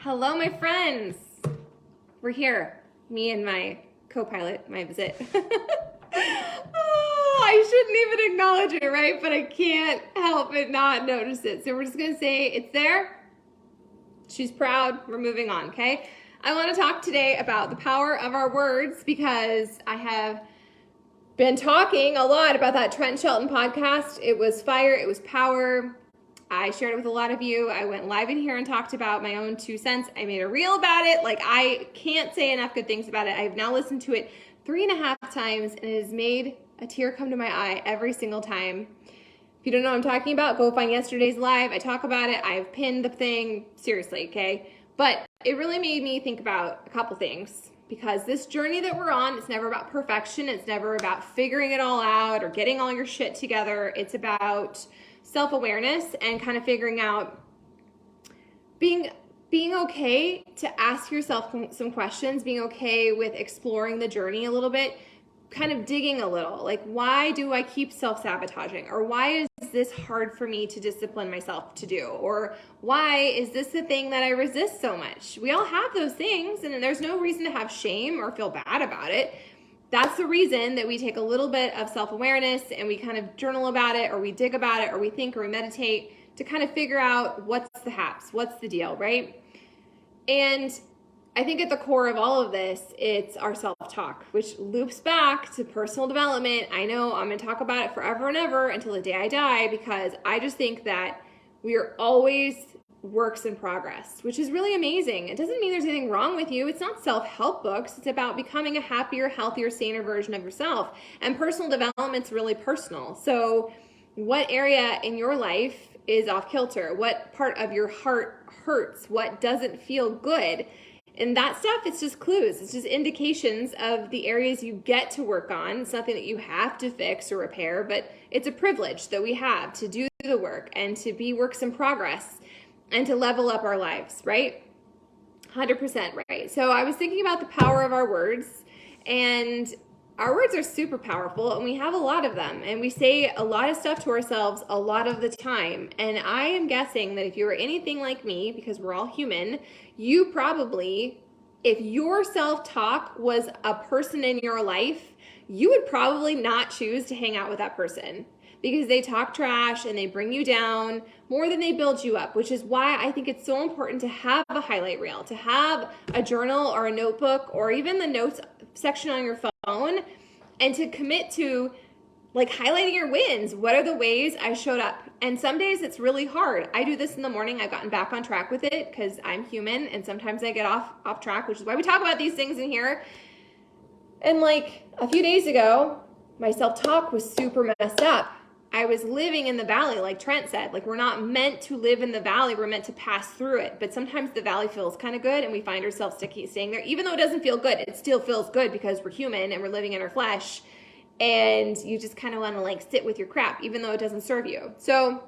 Hello, my friends. We're here, me and my co-pilot, my visit. Oh, I shouldn't even acknowledge it, right? But I can't help but not notice it. So we're just gonna say it's there. She's proud. We're moving on, okay? I want to talk today about the power of our words because I have been talking a lot about that Trent Shelton podcast. It was fire. It was power. I shared it with a lot of you. I went live in here and talked about my own 2 cents. I made a reel about it. Like, I can't say enough good things about it. I've now listened to it 3.5 times, and it has made a tear come to my eye every single time. If you don't know what I'm talking about, go find yesterday's live. I talk about it. I've pinned the thing. Seriously, okay? But it really made me think about a couple things, because this journey that we're on, it's never about perfection. It's never about figuring it all out or getting all your shit together. It's about self-awareness and kind of figuring out being okay to ask yourself some questions, being okay with exploring the journey a little bit, kind of digging a little, like, why do I keep self-sabotaging? Or why is this hard for me to discipline myself to do? Or why is this the thing that I resist so much? We all have those things, and there's no reason to have shame or feel bad about it. That's the reason that we take a little bit of self-awareness and we kind of journal about it, or we dig about it, or we think, or we meditate to kind of figure out what's the haps, what's the deal, right? And I think at the core of all of this, it's our self-talk, which loops back to personal development. I know I'm going to talk about it forever and ever until the day I die, because I just think that we are always works in progress, which is really amazing. It doesn't mean there's anything wrong with you. It's not self-help books. It's about becoming a happier, healthier, saner version of yourself. And personal development's really personal. So what area in your life is off kilter? What part of your heart hurts? What doesn't feel good? And that stuff, it's just clues. It's just indications of the areas you get to work on. It's nothing that you have to fix or repair, but it's a privilege that we have to do the work and to be works in progress and to level up our lives, right? 100% right. So I was thinking about the power of our words, and our words are super powerful, and we have a lot of them, and we say a lot of stuff to ourselves a lot of the time. And I am guessing that if you were anything like me, because we're all human, you probably, if your self-talk was a person in your life, you would probably not choose to hang out with that person, because they talk trash and they bring you down more than they build you up, which is why I think it's so important to have a highlight reel, to have a journal or a notebook or even the notes section on your phone, and to commit to like highlighting your wins. What are the ways I showed up? And some days it's really hard. I do this in the morning. I've gotten back on track with it because I'm human, and sometimes I get off track, which is why we talk about these things in here. And like a few days ago, my self-talk was super messed up. I was living in the valley, like Trent said. Like, we're not meant to live in the valley. We're meant to pass through it. But sometimes the valley feels kind of good, and we find ourselves staying there. Even though it doesn't feel good, it still feels good because we're human and we're living in our flesh. And you just kind of want to like sit with your crap, even though it doesn't serve you. So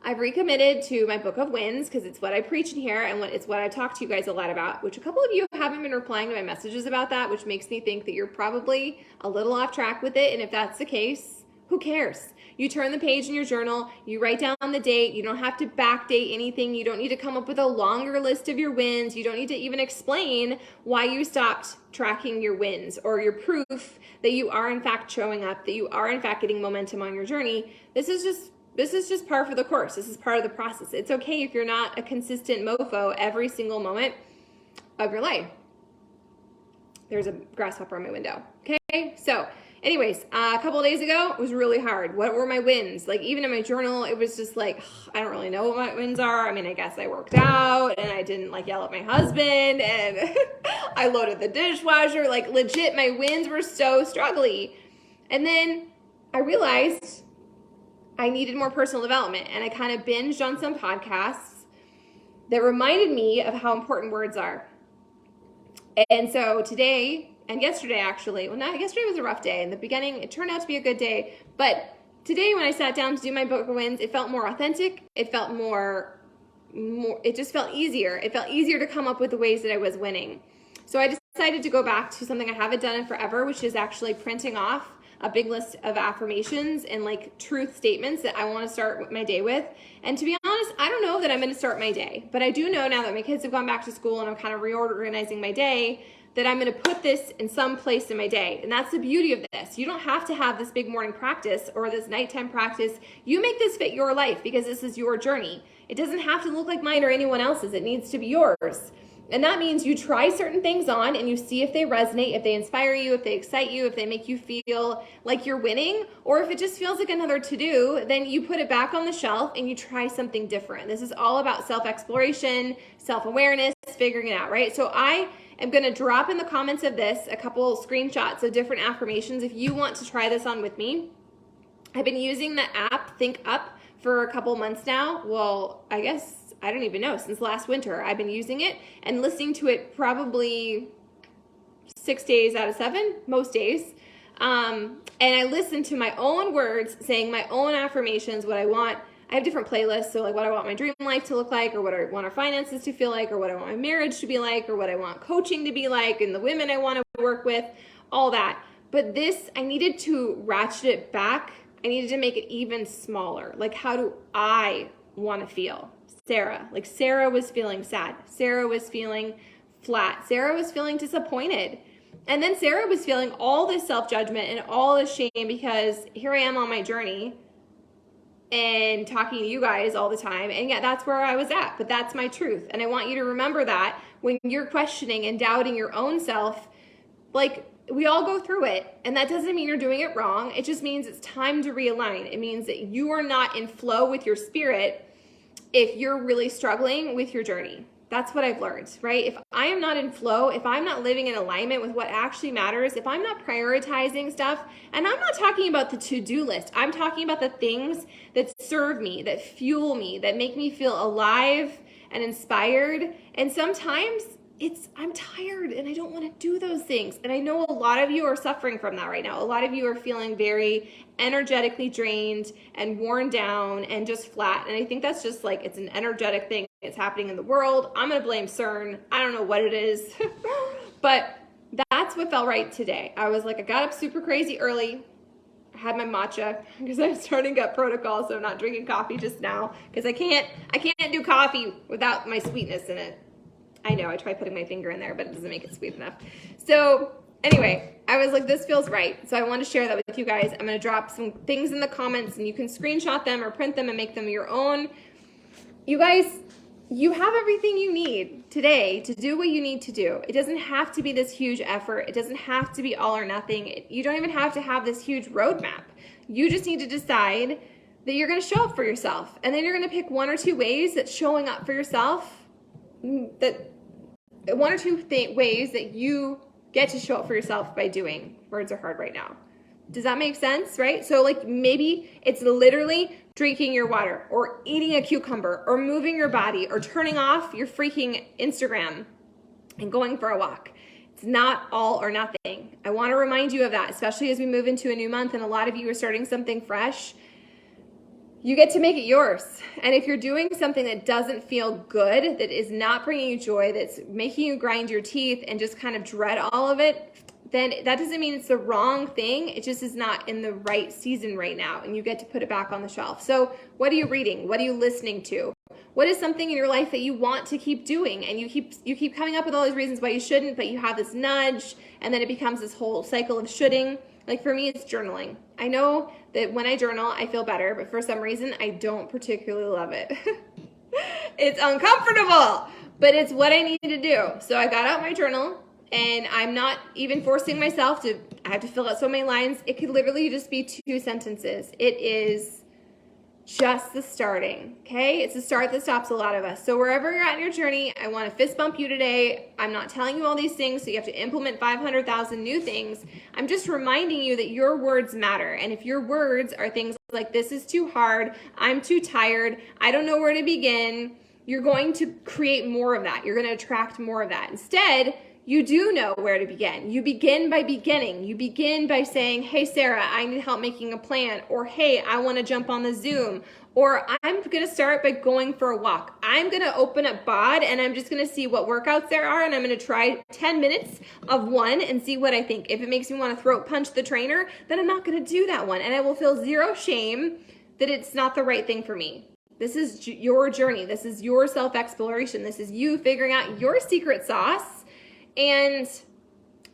I've recommitted to my book of wins, because it's what I preach in here, and it's what I talk to you guys a lot about, which a couple of you haven't been replying to my messages about that, which makes me think that you're probably a little off track with it. And if that's the case, who cares? You turn the page in your journal, you write down the date. You don't have to backdate anything. You don't need to come up with a longer list of your wins. You don't need to even explain why you stopped tracking your wins or your proof that you are in fact showing up, that you are in fact getting momentum on your journey. This is just par for the course. This is part of the process. It's okay if you're not a consistent mofo every single moment of your life. There's a grasshopper on my window. Okay, so anyways, a couple of days ago, it was really hard. What were my wins? Like, even in my journal, it was just like, I don't really know what my wins are. I mean, I guess I worked out, and I didn't like yell at my husband, and I loaded the dishwasher. Like, legit, my wins were so struggly. And then I realized I needed more personal development, and I kind of binged on some podcasts that reminded me of how important words are. And so today, and yesterday actually, yesterday was a rough day. In the beginning, it turned out to be a good day. But today, when I sat down to do my book of wins, it felt more authentic. It felt it just felt easier. It felt easier to come up with the ways that I was winning. So I decided to go back to something I haven't done in forever, which is actually printing off a big list of affirmations and like truth statements that I want to start my day with. And to be honest, I don't know that I'm going to start my day, but I do know now that my kids have gone back to school and I'm kind of reorganizing my day that I'm going to put this in some place in my day. And that's the beauty of this. You don't have to have this big morning practice or this nighttime practice. You make this fit your life because this is your journey. It doesn't have to look like mine or anyone else's. It needs to be yours. And that means you try certain things on and you see if they resonate, if they inspire you, if they excite you, if they make you feel like you're winning, or if it just feels like another to-do, then you put it back on the shelf and you try something different. This is all about self-exploration, self-awareness, figuring it out, right? So I am going to drop in the comments of this a couple screenshots of different affirmations if you want to try this on with me. I've been using the app Think Up for a couple months now. Well, I guess I don't even know, since last winter I've been using it and listening to it probably 6 days out of 7, most days. And I listen to my own words, saying my own affirmations, what I want. I have different playlists, so like what I want my dream life to look like, or what I want our finances to feel like, or what I want my marriage to be like, or what I want coaching to be like, and the women I want to work with, all that. But this, I needed to ratchet it back. I needed to make it even smaller. Like, how do I want to feel? Sarah. Like, Sarah was feeling sad. Sarah was feeling flat. Sarah was feeling disappointed. And then Sarah was feeling all this self-judgment and all this shame because here I am on my journey and talking to you guys all the time. And yeah, that's where I was at, but that's my truth. And I want you to remember that when you're questioning and doubting your own self, like, we all go through it, and that doesn't mean you're doing it wrong. It just means it's time to realign. It means that you are not in flow with your spirit if you're really struggling with your journey. That's what I've learned, right? If I am not in flow, if I'm not living in alignment with what actually matters, if I'm not prioritizing stuff, and I'm not talking about the to-do list, I'm talking about the things that serve me, that fuel me, that make me feel alive and inspired. And sometimes I'm tired and I don't want to do those things. And I know a lot of you are suffering from that right now. A lot of you are feeling very energetically drained and worn down and just flat. And I think that's just like, it's an energetic thing. It's happening in the world. I'm going to blame CERN. I don't know what it is, but that's what felt right today. I was like, I got up super crazy early. I had my matcha because I'm starting gut protocol. So I'm not drinking coffee just now because I can't do coffee without my sweetness in it. I know, I tried putting my finger in there, but it doesn't make it sweet enough. So anyway, I was like, this feels right. So I want to share that with you guys. I'm going to drop some things in the comments and you can screenshot them or print them and make them your own. You guys, you have everything you need today to do what you need to do. It doesn't have to be this huge effort. It doesn't have to be all or nothing. You don't even have to have this huge roadmap. You just need to decide that you're going to show up for yourself. And then you're going to pick 1 or 2 ways that showing up for yourself, that 1 or 2 ways that you get to show up for yourself by doing. Words are hard right now. Does that make sense, right? So like maybe it's literally drinking your water or eating a cucumber or moving your body or turning off your freaking Instagram and going for a walk. It's not all or nothing. I want to remind you of that, especially as we move into a new month and a lot of you are starting something fresh. You get to make it yours. And if you're doing something that doesn't feel good, that is not bringing you joy, that's making you grind your teeth and just kind of dread all of it, then that doesn't mean it's the wrong thing. It just is not in the right season right now. And you get to put it back on the shelf. So what are you reading? What are you listening to? What is something in your life that you want to keep doing? And you keep coming up with all these reasons why you shouldn't, but you have this nudge and then it becomes this whole cycle of shoulding. Like for me, it's journaling. I know that when I journal, I feel better, but for some reason, I don't particularly love it. It's uncomfortable, but it's what I need to do. So I got out my journal and I'm not even forcing myself to, I have to fill out so many lines. It could literally just be 2 sentences. It is just the starting, okay? It's the start that stops a lot of us. So wherever you're at in your journey, I want to fist bump you today. I'm not telling you all these things, so you have to implement 500,000 new things. I'm just reminding you that your words matter. And if your words are things like, this is too hard, I'm too tired, I don't know where to begin, you're going to create more of that. You're going to attract more of that. Instead, you do know where to begin. You begin by beginning. You begin by saying, hey, Sarah, I need help making a plan. Or, hey, I want to jump on the Zoom. Or I'm going to start by going for a walk. I'm going to open up BOD and I'm just going to see what workouts there are. And I'm going to try 10 minutes of one and see what I think. If it makes me want to throat punch the trainer, then I'm not going to do that one. And I will feel zero shame that it's not the right thing for me. This is your journey. This is your self-exploration. This is you figuring out your secret sauce. And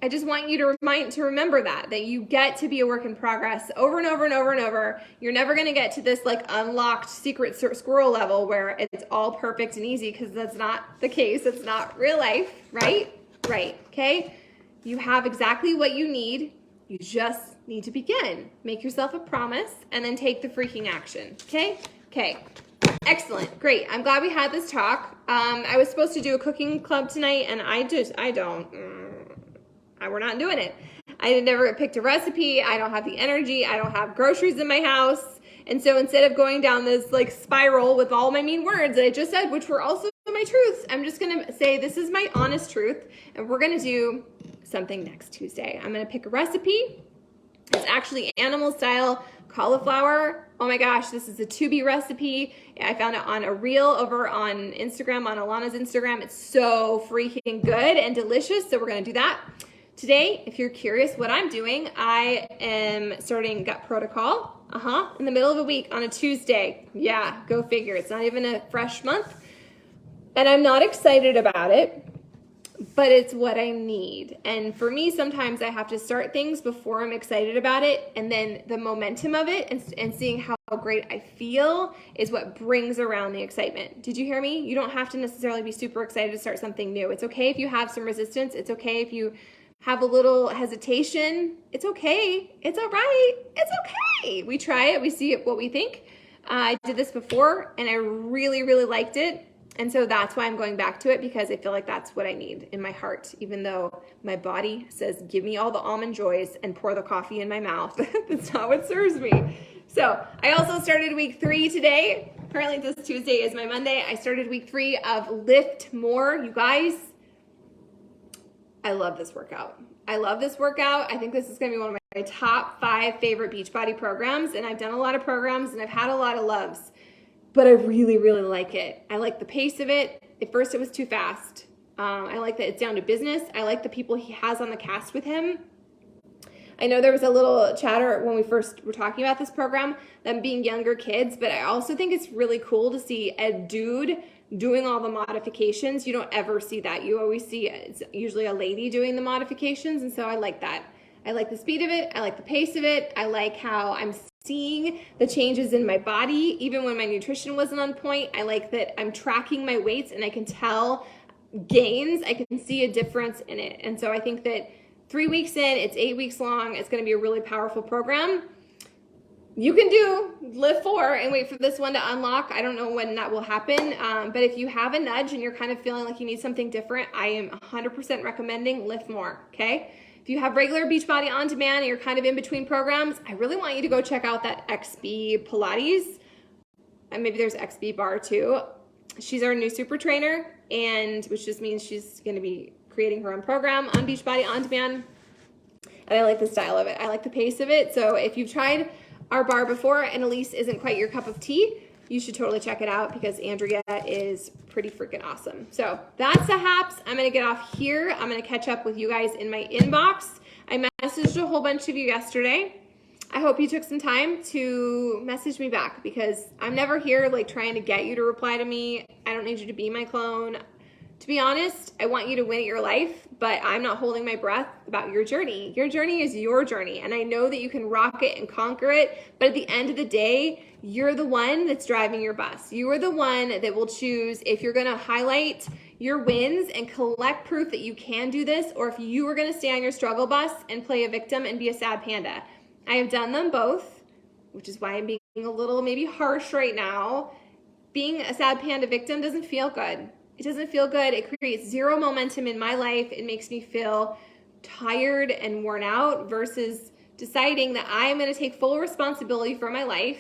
I just want you to remember that you get to be a work in progress over and over and over and over. You're never going to get to this like unlocked secret squirrel level where it's all perfect and easy, because that's not the case. It's not real life, right? Right. Okay. You have exactly what you need. You just need to begin. Make yourself a promise and then take the freaking action. Okay. Okay. Excellent. Great. I'm glad we had this talk. I was supposed to do a cooking club tonight, and we're not doing it. I never picked a recipe. I don't have the energy. I don't have groceries in my house. And so instead of going down this like spiral with all my mean words that I just said, which were also my truths, I'm just going to say this is my honest truth, and we're going to do something next Tuesday. I'm going to pick a recipe. It's actually animal style cauliflower. Oh my gosh, this is a to-be recipe. I found it on a reel over on Instagram, on Alana's Instagram. It's so freaking good and delicious. So we're going to do that. Today, if you're curious what I'm doing, I am starting Gut Protocol, in the middle of a week on a Tuesday. Yeah, go figure. It's not even a fresh month. And I'm not excited about it, but it's what I need. And for me, sometimes I have to start things before I'm excited about it. And then the momentum of it and seeing how great I feel is what brings around the excitement. Did you hear me? You don't have to necessarily be super excited to start something new. It's okay if you have some resistance. It's okay if you have a little hesitation. It's okay. It's all right. It's okay. We try it. We see it, what we think. I did this before and I really, really liked it. And so that's why I'm going back to it, because I feel like that's what I need in my heart, even though my body says, give me all the almond joys and pour the coffee in my mouth. That's not what serves me. So I also started week 3 today. Apparently this Tuesday is my Monday. I started week 3 of Lift More. You guys, I love this workout. I love this workout. I think this is going to be one of my top 5 favorite Beachbody programs. And I've done a lot of programs and I've had a lot of loves, but I really, really like it. I like the pace of it. At first it was too fast. I like that it's down to business. I like the people he has on the cast with him. I know there was a little chatter when we first were talking about this program, them being younger kids, but I also think it's really cool to see a dude doing all the modifications. You don't ever see that. You always see it's usually a lady doing the modifications, and so I like that. I like the speed of it. I like the pace of it. I like how I'm seeing the changes in my body, even when my nutrition wasn't on point. I like that I'm tracking my weights and I can tell gains. I can see a difference in it. And so I think that 3 weeks in, it's 8 weeks long. It's going to be a really powerful program. You can do Live 4 and wait for this one to unlock. I don't know when that will happen. But if you have a nudge and you're kind of feeling like you need something different, I am 100% recommending Lift More, okay? If you have regular Beachbody On Demand and you're kind of in between programs, I really want you to go check out that XB Pilates. And maybe there's XB Bar too. She's our new super trainer, and which just means she's going to be creating her own program on Beachbody On Demand. And I like the style of it. I like the pace of it. So if you've tried our bar before and Elise isn't quite your cup of tea, you should totally check it out, because Andrea is pretty freaking awesome. So that's the haps. I'm going to get off here. I'm going to catch up with you guys in my inbox. I messaged a whole bunch of you yesterday. I hope you took some time to message me back, because I'm never here like trying to get you to reply to me. I don't need you to be my clone. To be honest, I want you to win at your life, but I'm not holding my breath about your journey. Your journey is your journey, and I know that you can rock it and conquer it, but at the end of the day, you're the one that's driving your bus. You are the one that will choose if you're going to highlight your wins and collect proof that you can do this, or if you are going to stay on your struggle bus and play a victim and be a sad panda. I have done them both, which is why I'm being a little maybe harsh right now. Being a sad panda victim doesn't feel good. It doesn't feel good. It creates zero momentum in my life. It makes me feel tired and worn out, versus deciding that I am going to take full responsibility for my life,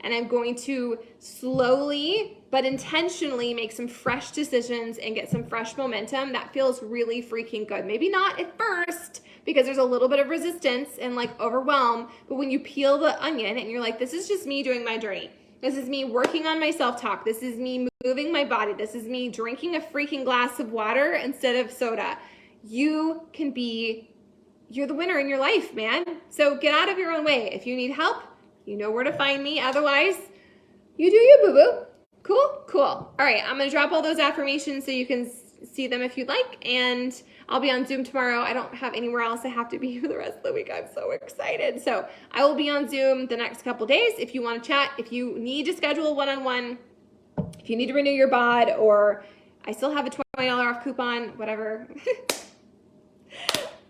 and I'm going to slowly but intentionally make some fresh decisions and get some fresh momentum. That feels really freaking good. Maybe not at first, because there's a little bit of resistance and like overwhelm, but when you peel the onion and you're like, this is just me doing my journey. This is me working on my self-talk. This is me moving my body. This is me drinking a freaking glass of water instead of soda. You're the winner in your life, man. So get out of your own way. If you need help, you know where to find me. Otherwise, you do you, boo-boo. Cool, cool. All right, I'm gonna drop all those affirmations so you can see them if you'd like, and I'll be on Zoom tomorrow. I don't have anywhere else I have to be for the rest of the week. I'm so excited. So I will be on Zoom the next couple days if you want to chat, if you need to schedule a one-on-one, if you need to renew your bod, or I still have a $20 off coupon, whatever.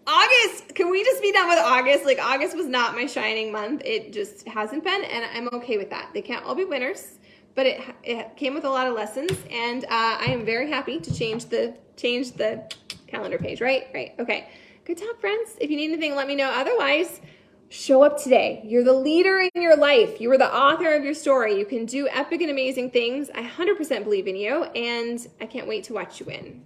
August, can we just be done with August? Like, August was not my shining month. It just hasn't been, and I'm okay with that. They can't all be winners, but it came with a lot of lessons, and I am very happy to change the calendar page, right? Right, okay. Good talk, friends. If you need anything, let me know. Otherwise, show up today. You're the leader in your life. You are the author of your story. You can do epic and amazing things. I 100% believe in you, and I can't wait to watch you win.